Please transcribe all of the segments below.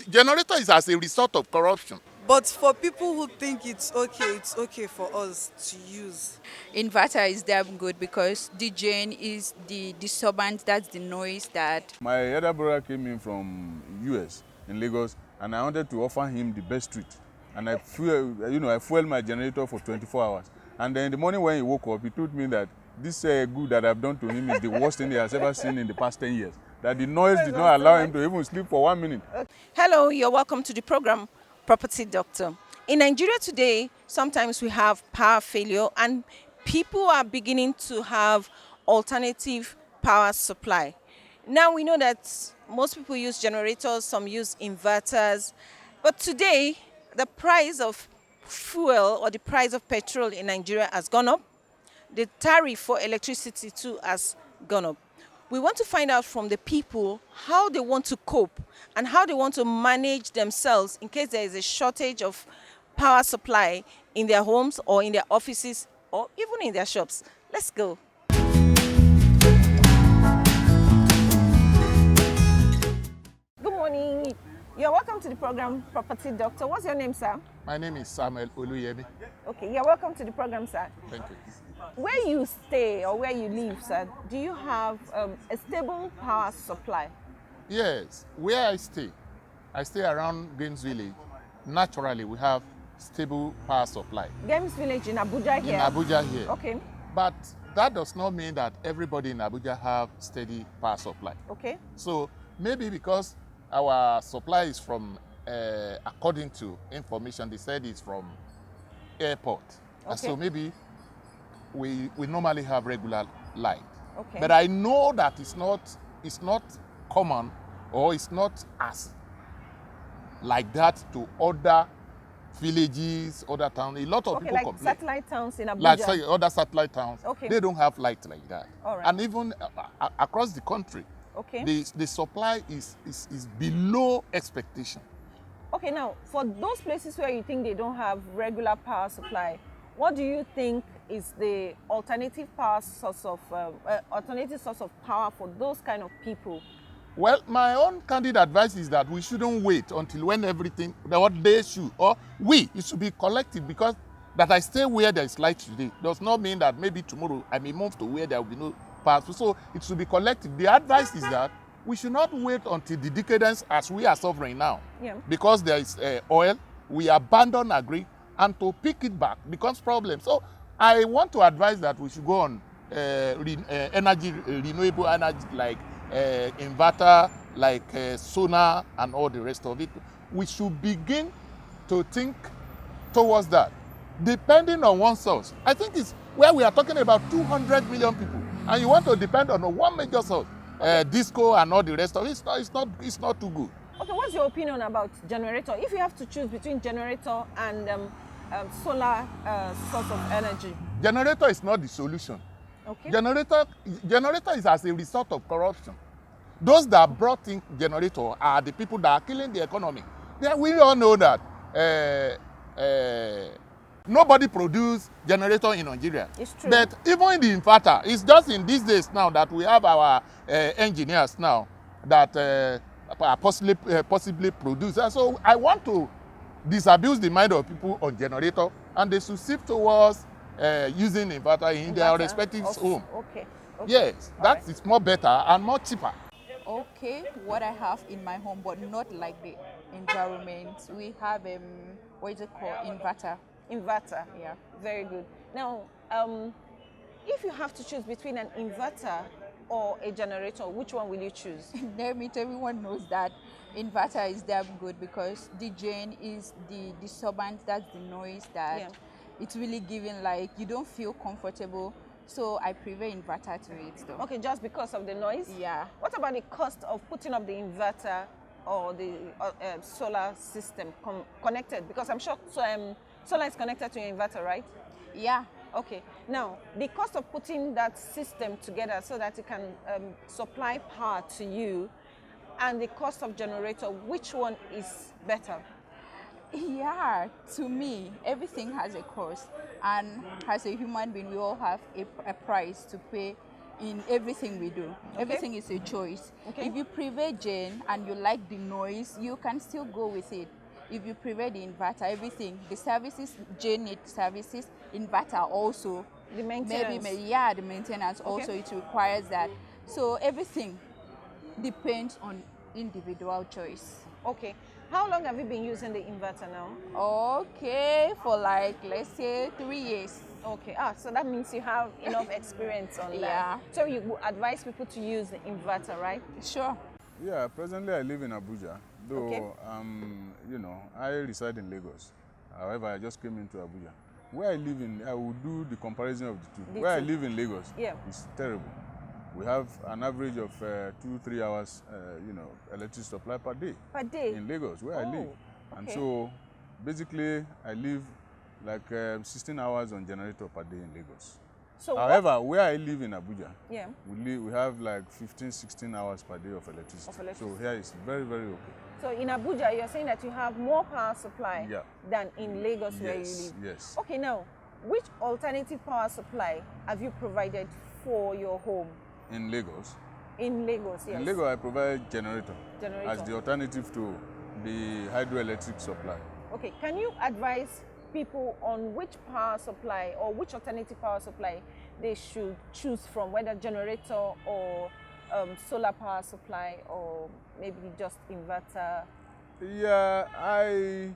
generator is as a result of corruption. But for people who think it's okay for us to use. Inverter is damn good because DJing is the disturbance, that's the noise that. My elder brother came in from US in Lagos, and I wanted to offer him the best treat. And I fueled my generator for 24 hours. And then in the morning when he woke up, he told me that this good that I've done to him is the worst thing he has ever seen in the past 10 years. That the noise did not allow him to even sleep for 1 minute. Hello, you're welcome to the program Property Doctor. In Nigeria today, sometimes we have power failure and people are beginning to have alternative power supply. Now we know that most people use generators, some use inverters, but today the price of fuel or the price of petrol in Nigeria has gone up. The tariff for electricity too has gone up. We want to find out from the people how they want to cope and how they want to manage themselves in case there is a shortage of power supply in their homes or in their offices or even in their shops. Let's go. Good morning. You're welcome to the program Property Doctor. What's your name, sir? My name is Samuel Oluyemi. Okay, you're welcome to the program, sir. Thank you. Where you stay or where you live, sir, do you have a stable power supply? Yes, where I stay around Games Village. Naturally, we have stable power supply. Games Village in Abuja here? In Abuja here. Okay. But that does not mean that everybody in Abuja have steady power supply. Okay. So maybe because our supply is from, according to information, they said it's from airport. Okay. And so maybe we normally have regular light. Okay. But I know that it's not common or it's not as like that to other villages, other towns. A lot of people like complain. satellite towns in Abuja. Like say other satellite towns, Okay. they don't have light like that. All right. And even across the country, Okay. the supply is below expectation. Okay, now for those places where you think they don't have regular power supply, what do you think is the alternative source of power for those kind of people? Well, my own candid advice is that we shouldn't wait until when everything, what they should, or it should be collective, because that I stay where there is light today does not mean that maybe tomorrow I may move to where there will be no power. So it should be collective. The advice is that we should not wait until the decadence as we are suffering now. Yeah. Because there is oil, we abandon agri, and to pick it back becomes problem. So I want to advise that we should go on renewable energy like inverter, like solar and all the rest of it. We should begin to think towards that, depending on one source. I think it's where we are talking about 200 million people, and you want to depend on one major source, disco and all the rest of it. It's not too good. Okay, what's your opinion about generator? If you have to choose between generator and solar source of energy. Generator is not the solution. Okay. Generator is as a result of corruption. Those that brought in generator are the people that are killing the economy. We all know that nobody produces generator in Nigeria. It's true. But even in the inverter, it's just in these days now that we have our engineers now that are possibly produce. And so I want to disabuse the mind of people on generator, and they should shift towards using inverter in their respective home. Okay. Yes, that is more better and more cheaper. Okay, what I have in my home, but not like the environment. We have what is it called? Inverter. Inverter. Yeah. Very good. Now, if you have to choose between an inverter or a generator, which one will you choose? Damn it, everyone knows that inverter is damn good because DJing is the disturbance, that's the noise that it's really giving, like you don't feel comfortable. So I prefer inverter to it though. Okay, just because of the noise? Yeah. What about the cost of putting up the inverter or the solar system connected? Because I'm sure solar is connected to your inverter, right? Yeah. Okay. Now, the cost of putting that system together so that it can supply power to you and the cost of generator, which one is better? Yeah, to me, everything has a cost. And as a human being, we all have a price to pay in everything we do. Everything is a choice. If you prefer gen and you like the noise, you can still go with it. If you prefer the inverter, everything, the services, gen need services, inverter also. The maintenance. Maybe the maintenance also, it requires that. So everything depends on individual choice. Okay. How long have you been using the inverter now? Okay, for like, let's say 3 years. Okay. So that means you have enough experience on that. Yeah. So you would advise people to use the inverter, right? Sure. Yeah, presently I live in Abuja, though you know, I reside in Lagos. However, I just came into Abuja. Where I live in, I will do the comparison of the two. Where I live in Lagos, is terrible. We have an average of 2-3 hours, you know, electricity supply per day. Per day? In Lagos, where I live. And so, basically, I live like 16 hours on generator per day in Lagos. So however, where I live in Abuja, yeah, we have like 15-16 hours per day of electricity. So here is very, very okay. So in Abuja, you're saying that you have more power supply than in Lagos where you live? Yes. Okay, now, which alternative power supply have you provided for your home? In Lagos? In Lagos, yes. In Lagos, I provide generator Generator. as the alternative to the hydroelectric supply. Okay, can you advise people on which power supply or which alternative power supply they should choose from, whether generator or solar power supply or maybe just inverter? Yeah,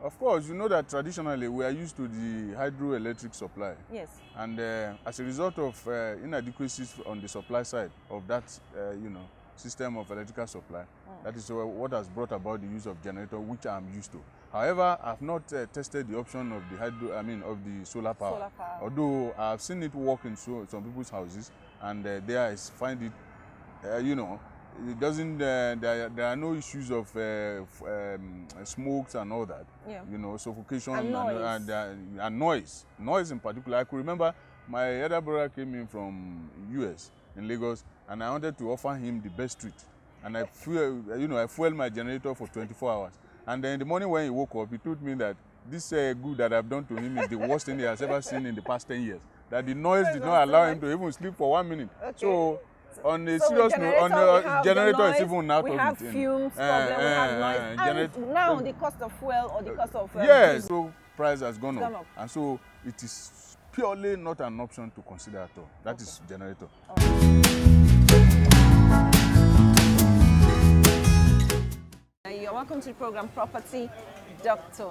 of course, you know that traditionally we are used to the hydroelectric supply. Yes. And as a result of inadequacies on the supply side of that, you know, system of electrical supply, that is what has brought about the use of generator, which I'm used to. However, I've not tested the option of the of the solar power. Solar power. Although I've seen it work in some people's houses, and there I find it, you know, it doesn't. There are no issues of smokes and all that. Yeah. You know, suffocation and noise. And noise. Noise in particular. I could remember my elder brother came in from US in Lagos, and I wanted to offer him the best treat. And I fueled my generator for 24 hours. And then in the morning when he woke up, he told me that this good that I've done to him is the worst thing he has ever seen in the past 10 years. That the noise did not allow him to even sleep for 1 minute. Okay. So on a serious note, on the generator is even out of it. We have fumes problem, we have noise. And now the cost of fuel or the cost of yes, so price has gone up. And so it is purely not an option to consider at all. That is generator. You're welcome to the program Property Doctor.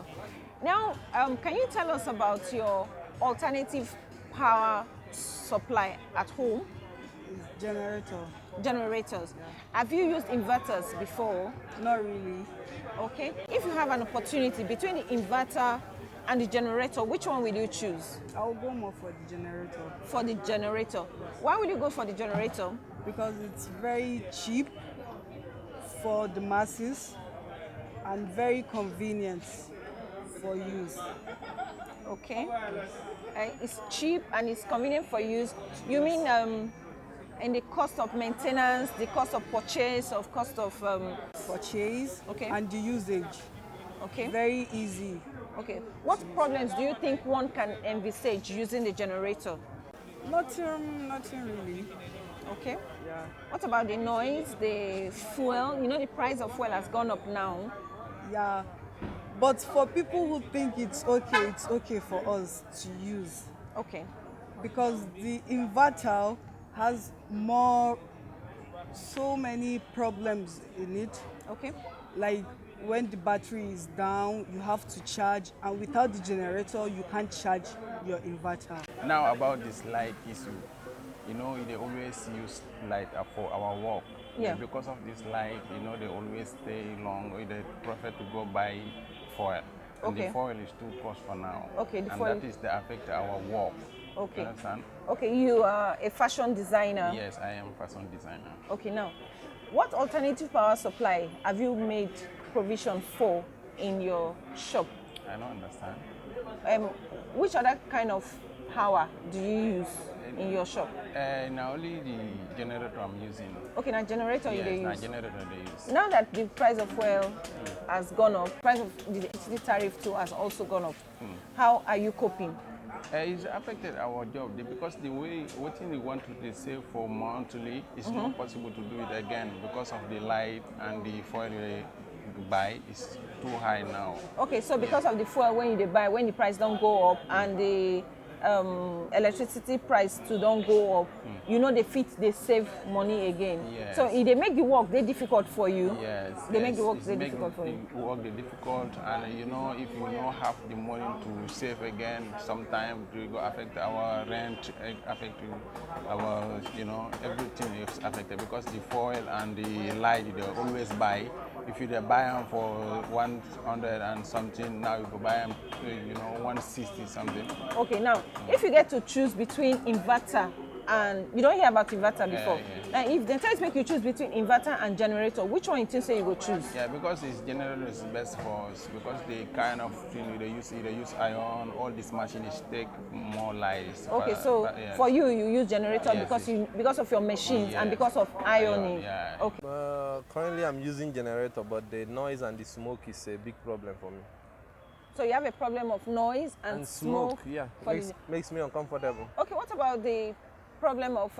Now, can you tell us about your alternative power supply at home? Generators. Yeah. Have you used inverters before? Not really. Okay. If you have an opportunity between the inverter and the generator, which one will you choose? I'll go more for the generator. For the generator. Why will you go for the generator? Because it's very cheap for the masses and very convenient for use. Okay. It's cheap and it's convenient for use. You mean in the cost of maintenance, the cost of purchase, of cost of purchase, okay, and the usage. Okay. Very easy. Okay. What problems do you think one can envisage using the generator? Nothing really. Okay. Yeah. What about the noise, the fuel? You know the price of fuel has gone up now. Yeah. But for people who think it's okay for us to use. Okay. Because the inverter has so many problems in it. Okay. Like when the battery is down, you have to charge, and without the generator, you can't charge your inverter. Now about this light issue, you know, they always use light for our work. Yeah. Because of this light, you know, they always stay long. They prefer to go buy foil. And Okay. the foil is too cost for now. Okay, the and foil. that is the affect our work. Okay. You understand? Okay, you are a fashion designer. Yes, I am a fashion designer. Okay, now, what alternative power supply have you made provision for in your shop? I don't understand. Which other kind of power do you use in your shop? Now only the generator I'm using. Okay, now generator you Yes, now use. generator they use. Now that the price of fuel has gone up, price of the electricity tariff too has also gone up. How are you coping? It's affected our job because the way what thing we want to dey save for monthly is not possible to do it again because of the light and the fuel we buy is too high now. Okay, so because of the fuel when you dey buy, when the price don't go up and the electricity price too don't go up, you know they fit, they save money again. Yes. So if they make the work they difficult for you. Yes. They make the work it's they make difficult for you. the work dey difficult, and you know if you don't have the money to save again, sometimes it will affect our rent, affect our everything is affected because the fuel and the light they always buy. If you buy them for 100 and something, now you go buy them 160 something. Okay, now if you get to choose between inverter and you don't hear about inverter before. Yeah. Now if they tell you to make you choose between inverter and generator, which one you think say you go choose? Yeah, because it's generator is best for us because the kind of thing they use iron, all these machines take more lights. Okay, so for you use generator Yes, because of your machines and because of ironing. Yeah. Okay. Currently I'm using generator, but the noise and the smoke is a big problem for me. So you have a problem of noise and smoke. Yeah, for makes me uncomfortable. Okay, what about the problem of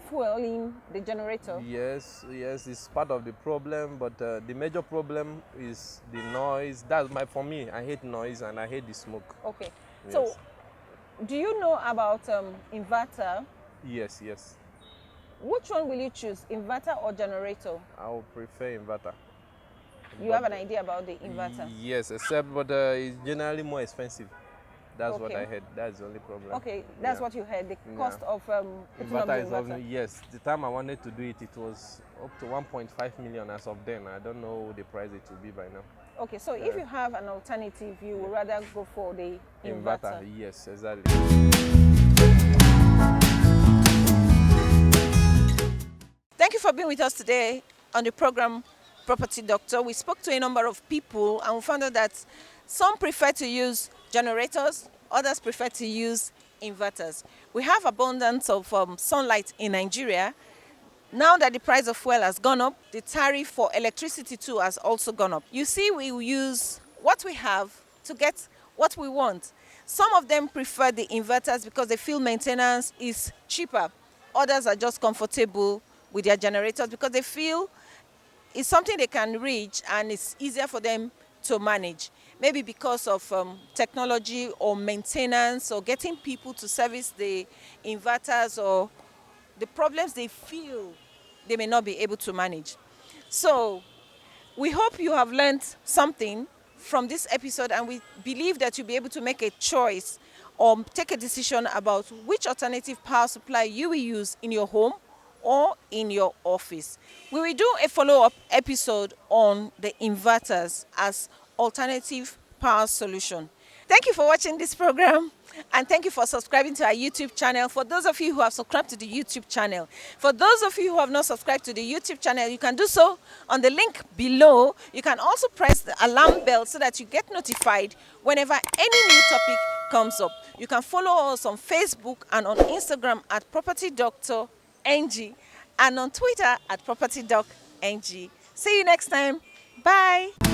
fueling the generator? Yes, it's part of the problem, but the major problem is the noise. For me, I hate noise and I hate the smoke. Okay, Yes. so do you know about inverter? Yes. Which one will you choose, inverter or generator? I would prefer inverter. You have an idea about the inverter? Yes, but it's generally more expensive. That's what Okay. I heard. That's the only problem. Okay, that's Yeah. what you heard, the cost of putting up the Inverter is inverter. yes. The time I wanted to do it, it was up to 1.5 million as of then. I don't know the price it will be by now. Okay, so if you have an alternative, you would rather go for the inverter. Yes, exactly. Thank you for being with us today on the program Property Doctor. We spoke to a number of people and we found out that some prefer to use generators, others prefer to use inverters. We have abundance of sunlight in Nigeria. Now that the price of fuel has gone up, the tariff for electricity too has also gone up. You see, we use what we have to get what we want. Some of them prefer the inverters because they feel maintenance is cheaper. Others are just comfortable with their generators because they feel it's something they can reach and it's easier for them to manage. Maybe because of technology or maintenance or getting people to service the inverters or the problems they feel they may not be able to manage. So we hope you have learned something from this episode and we believe that you'll be able to make a choice or take a decision about which alternative power supply you will use in your home or in your office. We will do a follow-up episode on the inverters as alternative power solution. Thank you for watching this program and thank you for subscribing to our YouTube channel. For those of you who have subscribed to the YouTube channel, for those of you who have not subscribed to the YouTube channel, you can do so on the link below. You can also press the alarm bell so that you get notified whenever any new topic comes up. You can follow us on Facebook and on Instagram at Property Doctor NG and on Twitter at PropertyDocNG. See you next time. Bye.